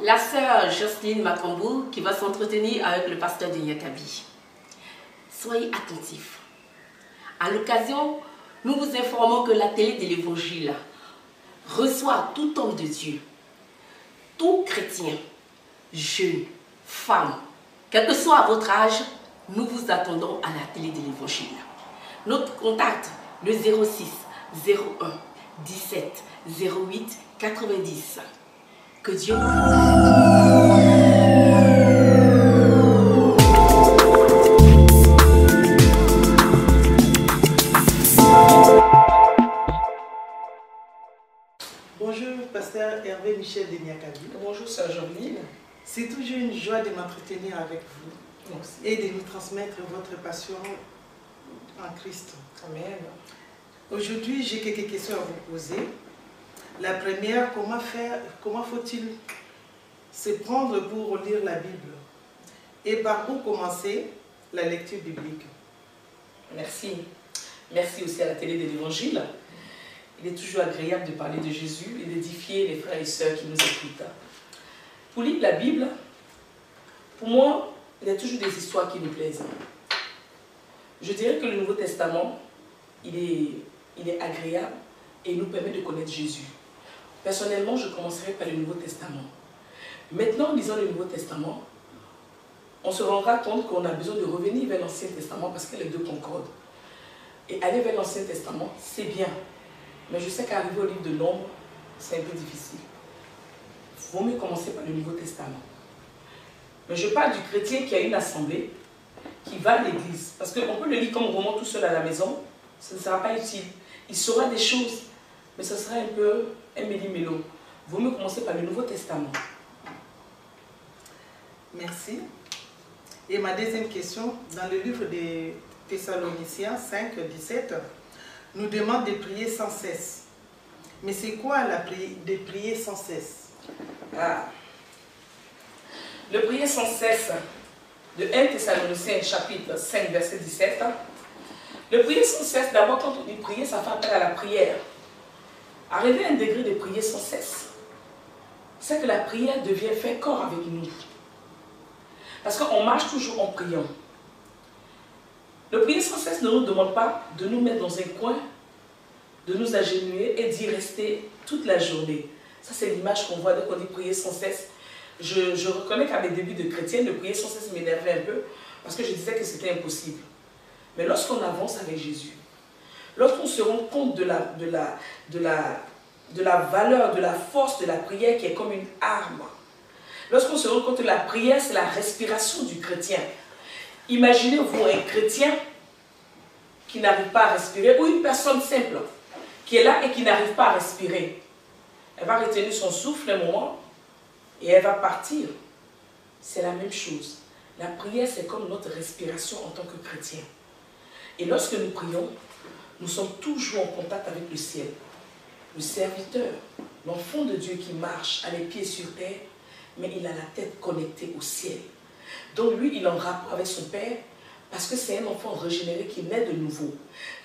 la sœur Jocelyne Makambo qui va s'entretenir avec le pasteur de Nyakabi. Soyez attentifs. À l'occasion, nous vous informons que la télé de l'Évangile reçoit tout homme de Dieu, tout chrétien, jeune, femme, quel que soit votre âge, nous vous attendons à la télé de l'Évangile. Notre contact, le 06 01 17 08 90. Que Dieu vous Bonjour, pasteur Hervé Michel de Nyakabi. Bonjour, sœur Jean-Line. C'est toujours une joie de m'entretenir avec vous. Merci. Et de nous transmettre votre passion en Christ. Amen. Aujourd'hui, j'ai quelques questions à vous poser. La première, comment faut-il se prendre pour lire la Bible? Et par où commencer la lecture biblique? Merci. Merci aussi à la télé de l'Évangile. Il est toujours agréable de parler de Jésus et d'édifier les frères et sœurs qui nous écoutent. Pour lire la Bible, pour moi, il y a toujours des histoires qui nous plaisent. Je dirais que le Nouveau Testament, il est agréable et il nous permet de connaître Jésus. Personnellement, je commencerai par le Nouveau Testament. Maintenant, en lisant le Nouveau Testament, on se rendra compte qu'on a besoin de revenir vers l'Ancien Testament parce que les deux concordent. Et aller vers l'Ancien Testament, c'est bien. Mais je sais qu'arriver au livre de Nombre, c'est un peu difficile. Il vaut mieux commencer par le Nouveau Testament. Mais je parle du chrétien qui a une assemblée, qui va à l'église. Parce qu'on peut le lire comme roman tout seul à la maison, ça ne sera pas utile. Il saura des choses, mais ce sera un peu un méli-mélo. Il vaut mieux commencer par le Nouveau Testament. Merci. Et ma deuxième question, dans le livre des Thessaloniciens 5, 17, nous demande de prier sans cesse. Mais c'est quoi de prier sans cesse? Le prier sans cesse, de 1 Thessaloniciens chapitre 5, verset 17. Le prier sans cesse, d'abord quand on dit prier, ça fait appel à la prière. Arriver à un degré de prier sans cesse, c'est que la prière devient fait corps avec nous. Parce qu'on marche toujours en priant. Le prier sans cesse ne nous demande pas de nous mettre dans un coin, de nous agenouiller et d'y rester toute la journée. Ça, c'est l'image qu'on voit dès qu'on dit prier sans cesse. Je reconnais qu'à mes débuts de chrétienne, le prier sans cesse m'énervait un peu parce que je disais que c'était impossible. Mais lorsqu'on avance avec Jésus, lorsqu'on se rend compte de la valeur, de la force de la prière qui est comme une arme, lorsqu'on se rend compte que la prière, c'est la respiration du chrétien. Imaginez-vous un chrétien qui n'arrive pas à respirer ou une personne simple qui est là et qui n'arrive pas à respirer. Elle va retenir son souffle un moment et elle va partir. C'est la même chose. La prière, c'est comme notre respiration en tant que chrétien. Et lorsque nous prions, nous sommes toujours en contact avec le ciel. Le serviteur, l'enfant de Dieu qui marche, a les pieds sur terre, mais il a la tête connectée au ciel. Donc lui, il est en rapport avec son Père, parce que c'est un enfant régénéré qui naît de nouveau.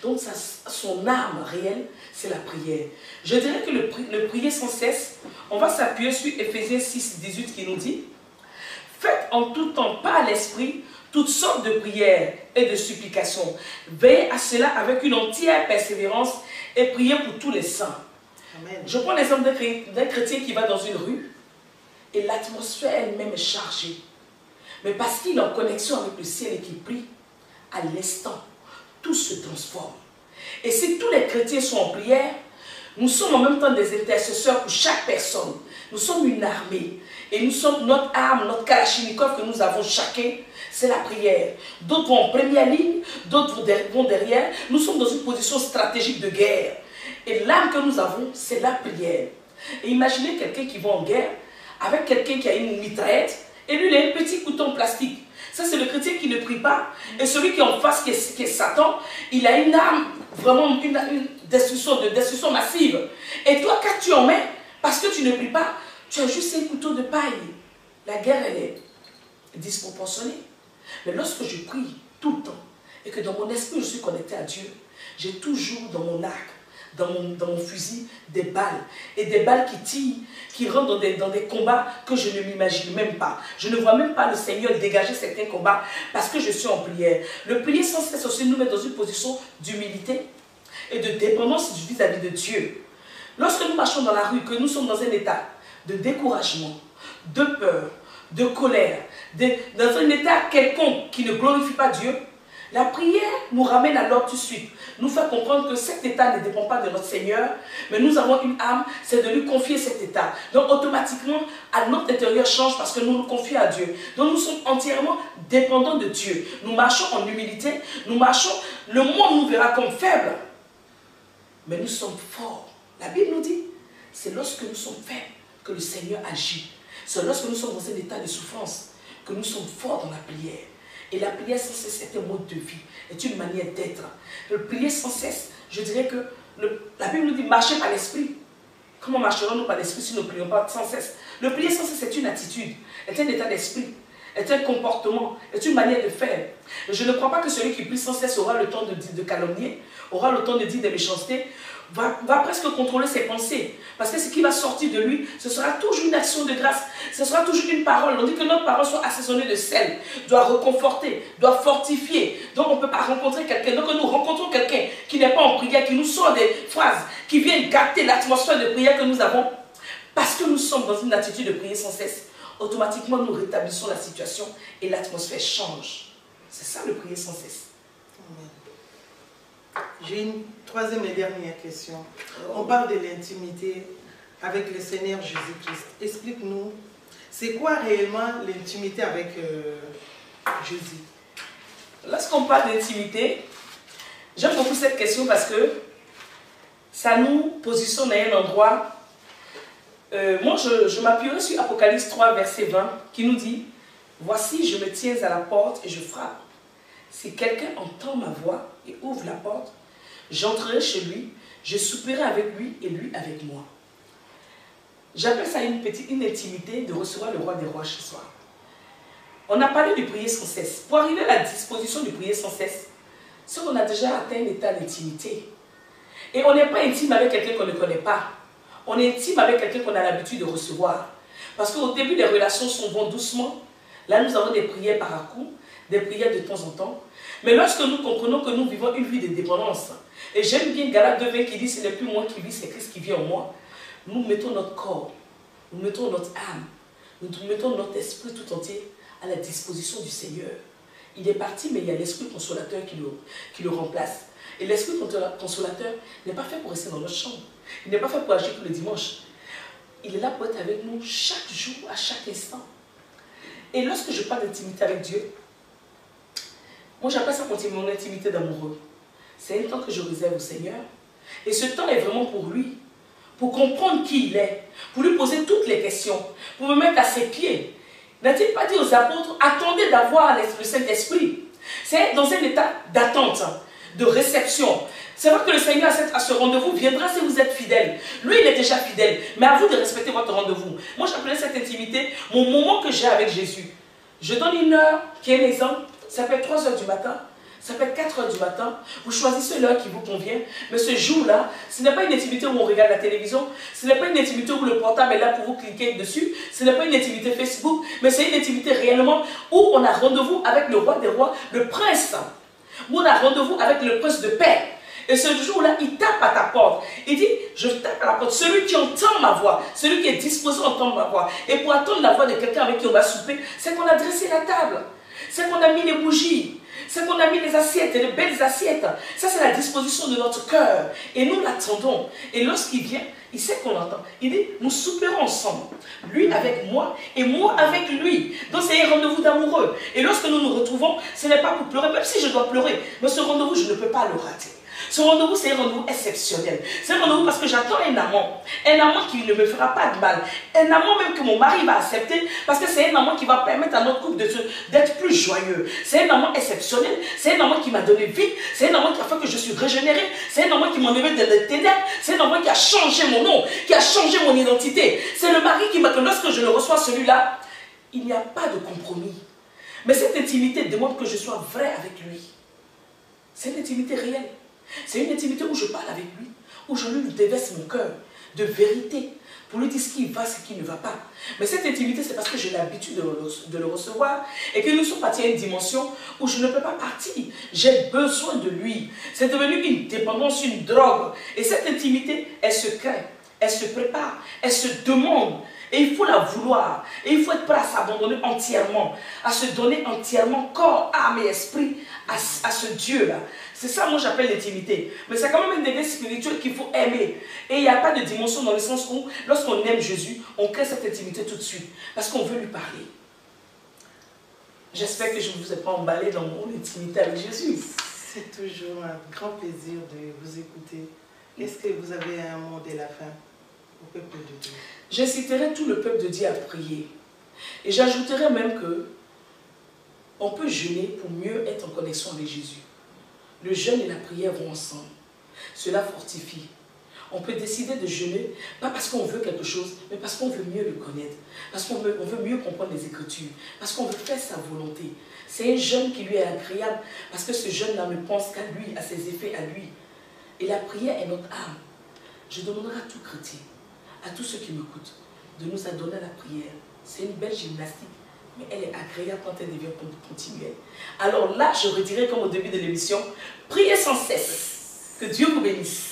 Donc son âme réelle, c'est la prière. Je dirais que le prier sans cesse, on va s'appuyer sur Éphésiens 6, 18 qui nous dit « Faites en tout temps par l'Esprit toutes sortes de prières et de supplications. Veillez à cela avec une entière persévérance et priez pour tous les saints. » Je prends l'exemple d'un chrétien qui va dans une rue et l'atmosphère elle-même est chargée. Mais parce qu'il est en connexion avec le ciel et qu'il prie, à l'instant, tout se transforme. Et si tous les chrétiens sont en prière, nous sommes en même temps des intercesseurs pour chaque personne. Nous sommes une armée. Et nous sommes notre arme, notre kalachnikov que nous avons chacun, c'est la prière. D'autres vont en première ligne, d'autres vont derrière. Nous sommes dans une position stratégique de guerre. Et l'arme que nous avons, c'est la prière. Et imaginez quelqu'un qui va en guerre avec quelqu'un qui a une mitraillette. Et lui, il a un petit couteau en plastique. Ça, c'est le chrétien qui ne prie pas. Et celui qui est en face, qui est Satan, il a une arme, vraiment une destruction massive. Et toi, quand tu en mets, parce que tu ne pries pas, tu as juste un couteau de paille. La guerre, elle est disproportionnée. Mais lorsque je prie tout le temps, et que dans mon esprit, je suis connecté à Dieu, j'ai toujours dans mon arc, dans mon fusil des balles. Et des balles qui tirent, qui rentrent dans des combats que je ne m'imagine même pas. Je ne vois même pas le Seigneur dégager certains combats parce que je suis en prière. Le prier sans cesse aussi nous met dans une position d'humilité et de dépendance vis-à-vis de Dieu. Lorsque nous marchons dans la rue, que nous sommes dans un état de découragement, de peur, de colère, dans un état quelconque qui ne glorifie pas Dieu, la prière nous ramène alors tout de suite, nous fait comprendre que cet état ne dépend pas de notre Seigneur, mais nous avons une âme, c'est de lui confier cet état. Donc automatiquement, à notre intérieur change parce que nous nous confions à Dieu. Donc nous sommes entièrement dépendants de Dieu. Nous marchons en humilité, nous marchons, le monde nous verra comme faibles, mais nous sommes forts. La Bible nous dit, c'est lorsque nous sommes faibles que le Seigneur agit. C'est lorsque nous sommes dans un état de souffrance que nous sommes forts dans la prière. Et la prière sans cesse est un mode de vie, est une manière d'être. Le prier sans cesse, je dirais que la Bible nous dit marcher par l'esprit. Comment marcherons-nous par l'esprit si nous ne prions pas sans cesse? Le prier sans cesse est une attitude, est un état d'esprit, est un comportement, est une manière de faire. Et je ne crois pas que celui qui prie sans cesse aura le temps de calomnier, aura le temps de dire des méchancetés, va presque contrôler ses pensées. Parce que ce qui va sortir de lui, ce sera toujours une action de grâce. Ce sera toujours une parole. On dit que notre parole soit assaisonnée de sel, doit réconforter, doit fortifier. Donc on ne peut pas rencontrer quelqu'un. Donc nous rencontrons quelqu'un qui n'est pas en prière, qui nous sort des phrases, qui viennent gâter l'atmosphère de prière que nous avons. Parce que nous sommes dans une attitude de prier sans cesse. Automatiquement nous rétablissons la situation et l'atmosphère change. C'est ça le prier sans cesse. Amen. J'ai une troisième et dernière question. On parle de l'intimité avec le Seigneur Jésus-Christ. Explique-nous, c'est quoi réellement l'intimité avec Jésus? Lorsqu'on parle d'intimité, j'aime beaucoup cette question parce que ça nous positionne à un endroit. Moi, je m'appuierai sur Apocalypse 3, verset 20, qui nous dit « Voici, je me tiens à la porte et je frappe. Si quelqu'un entend ma voix et ouvre la porte, j'entrerai chez lui, je souperai avec lui et lui avec moi. » J'appelle ça une intimité de recevoir le roi des rois chez soi. On a parlé de prier sans cesse. Pour arriver à la disposition de prier sans cesse, c'est qu'on a déjà atteint un état d'intimité. Et on n'est pas intime avec quelqu'un qu'on ne connaît pas. On est intime avec quelqu'un qu'on a l'habitude de recevoir. Parce qu'au début, les relations s'en vont doucement. Là, nous avons des prières par à-coup, des prières de temps en temps. Mais lorsque nous comprenons que nous vivons une vie de dépendance, et j'aime bien Galates 2:20 qui dit « Ce n'est plus moi qui vis, c'est Christ qui vit en moi », nous mettons notre corps, nous mettons notre âme, nous mettons notre esprit tout entier à la disposition du Seigneur. Il est parti, mais il y a l'Esprit consolateur qui le remplace. Et l'Esprit consolateur n'est pas fait pour rester dans notre chambre. Il n'est pas fait pour agir tous les dimanches. Il est là pour être avec nous chaque jour, à chaque instant. Et lorsque je parle d'intimité avec Dieu, moi j'appelle ça mon intimité d'amoureux. C'est un temps que je réserve au Seigneur. Et ce temps est vraiment pour lui. Pour comprendre qui il est. Pour lui poser toutes les questions. Pour me mettre à ses pieds. N'a-t-il pas dit aux apôtres, attendez d'avoir le Saint-Esprit? C'est dans un état d'attente, de réception. C'est vrai que le Seigneur à ce rendez-vous viendra si vous êtes fidèle. Lui, il est déjà fidèle. Mais à vous de respecter votre rendez-vous. Moi, j'appelais cette intimité mon moment que j'ai avec Jésus. Je donne une heure qui est un exemple. Ça peut être 3 heures du matin. Ça peut être 4 heures du matin. Vous choisissez l'heure qui vous convient. Mais ce jour-là, ce n'est pas une intimité où on regarde la télévision. Ce n'est pas une intimité où le portable est là pour vous cliquer dessus. Ce n'est pas une intimité Facebook. Mais c'est une intimité réellement où on a rendez-vous avec le roi des rois, le prince. Où on a rendez-vous avec le prince de paix. Et ce jour-là, il tape à ta porte. Il dit, je tape à la porte. Celui qui entend ma voix, celui qui est disposé à entendre ma voix. Et pour attendre la voix de quelqu'un avec qui on va souper, c'est qu'on a dressé la table. C'est qu'on a mis les bougies. C'est qu'on a mis les assiettes, les belles assiettes. Ça, c'est la disposition de notre cœur. Et nous l'attendons. Et lorsqu'il vient, il sait qu'on l'entend. Il dit, nous souperons ensemble. Lui avec moi et moi avec lui. Donc c'est un rendez-vous d'amoureux. Et lorsque nous nous retrouvons, ce n'est pas pour pleurer, même si je dois pleurer. Mais ce rendez-vous, je ne peux pas le rater. Ce rendez-vous, c'est un rendez-vous exceptionnel. C'est un rendez-vous parce que j'attends un amant. Un amant qui ne me fera pas de mal. Un amant même que mon mari va accepter parce que c'est un amant qui va permettre à notre couple d'être plus joyeux. C'est un amant exceptionnel. C'est un amant qui m'a donné vie. C'est un amant qui a fait que je suis régénéré. C'est un amant qui m'a enlevé des ténèbres. C'est un amant qui a changé mon nom, qui a changé mon identité. C'est le mari qui m'a que lorsque je le reçois celui-là, il n'y a pas de compromis. Mais cette intimité demande que je sois vrai avec lui. C'est une intimité réelle. C'est une intimité où je parle avec lui, où je lui déverse mon cœur de vérité, pour lui dire ce qui va, ce qui ne va pas. Mais cette intimité, c'est parce que j'ai l'habitude de le recevoir et que nous sommes partis à une dimension où je ne peux pas partir. J'ai besoin de lui. C'est devenu une dépendance, une drogue. Et cette intimité, elle se crée, elle se prépare, elle se demande. Et il faut la vouloir. Et il faut être prêt à s'abandonner entièrement, à se donner entièrement corps, âme et esprit à ce Dieu-là. C'est ça, moi, j'appelle l'intimité. Mais c'est quand même un degré spirituel qu'il faut aimer. Et il n'y a pas de dimension dans le sens où, lorsqu'on aime Jésus, on crée cette intimité tout de suite. Parce qu'on veut lui parler. J'espère que je ne vous ai pas emballé dans mon intimité avec Jésus. C'est toujours un grand plaisir de vous écouter. Est-ce que vous avez un mot de la fin au peuple de Dieu? J'inciterai tout le peuple de Dieu à prier. Et j'ajouterai même que on peut jeûner pour mieux être en connexion avec Jésus. Le jeûne et la prière vont ensemble. Cela fortifie. On peut décider de jeûner, pas parce qu'on veut quelque chose, mais parce qu'on veut mieux le connaître. Parce qu'on veut mieux comprendre les Écritures. Parce qu'on veut faire sa volonté. C'est un jeûne qui lui est agréable, parce que ce jeûne-là ne pense qu'à lui, à ses effets à lui. Et la prière est notre âme. Je demanderai à tout chrétien, à tous ceux qui m'écoutent, de nous adonner à la prière. C'est une belle gymnastique, mais elle est agréable quand elle devient continuelle. Alors là, je redirai comme au début de l'émission, priez sans cesse. Que Dieu vous bénisse.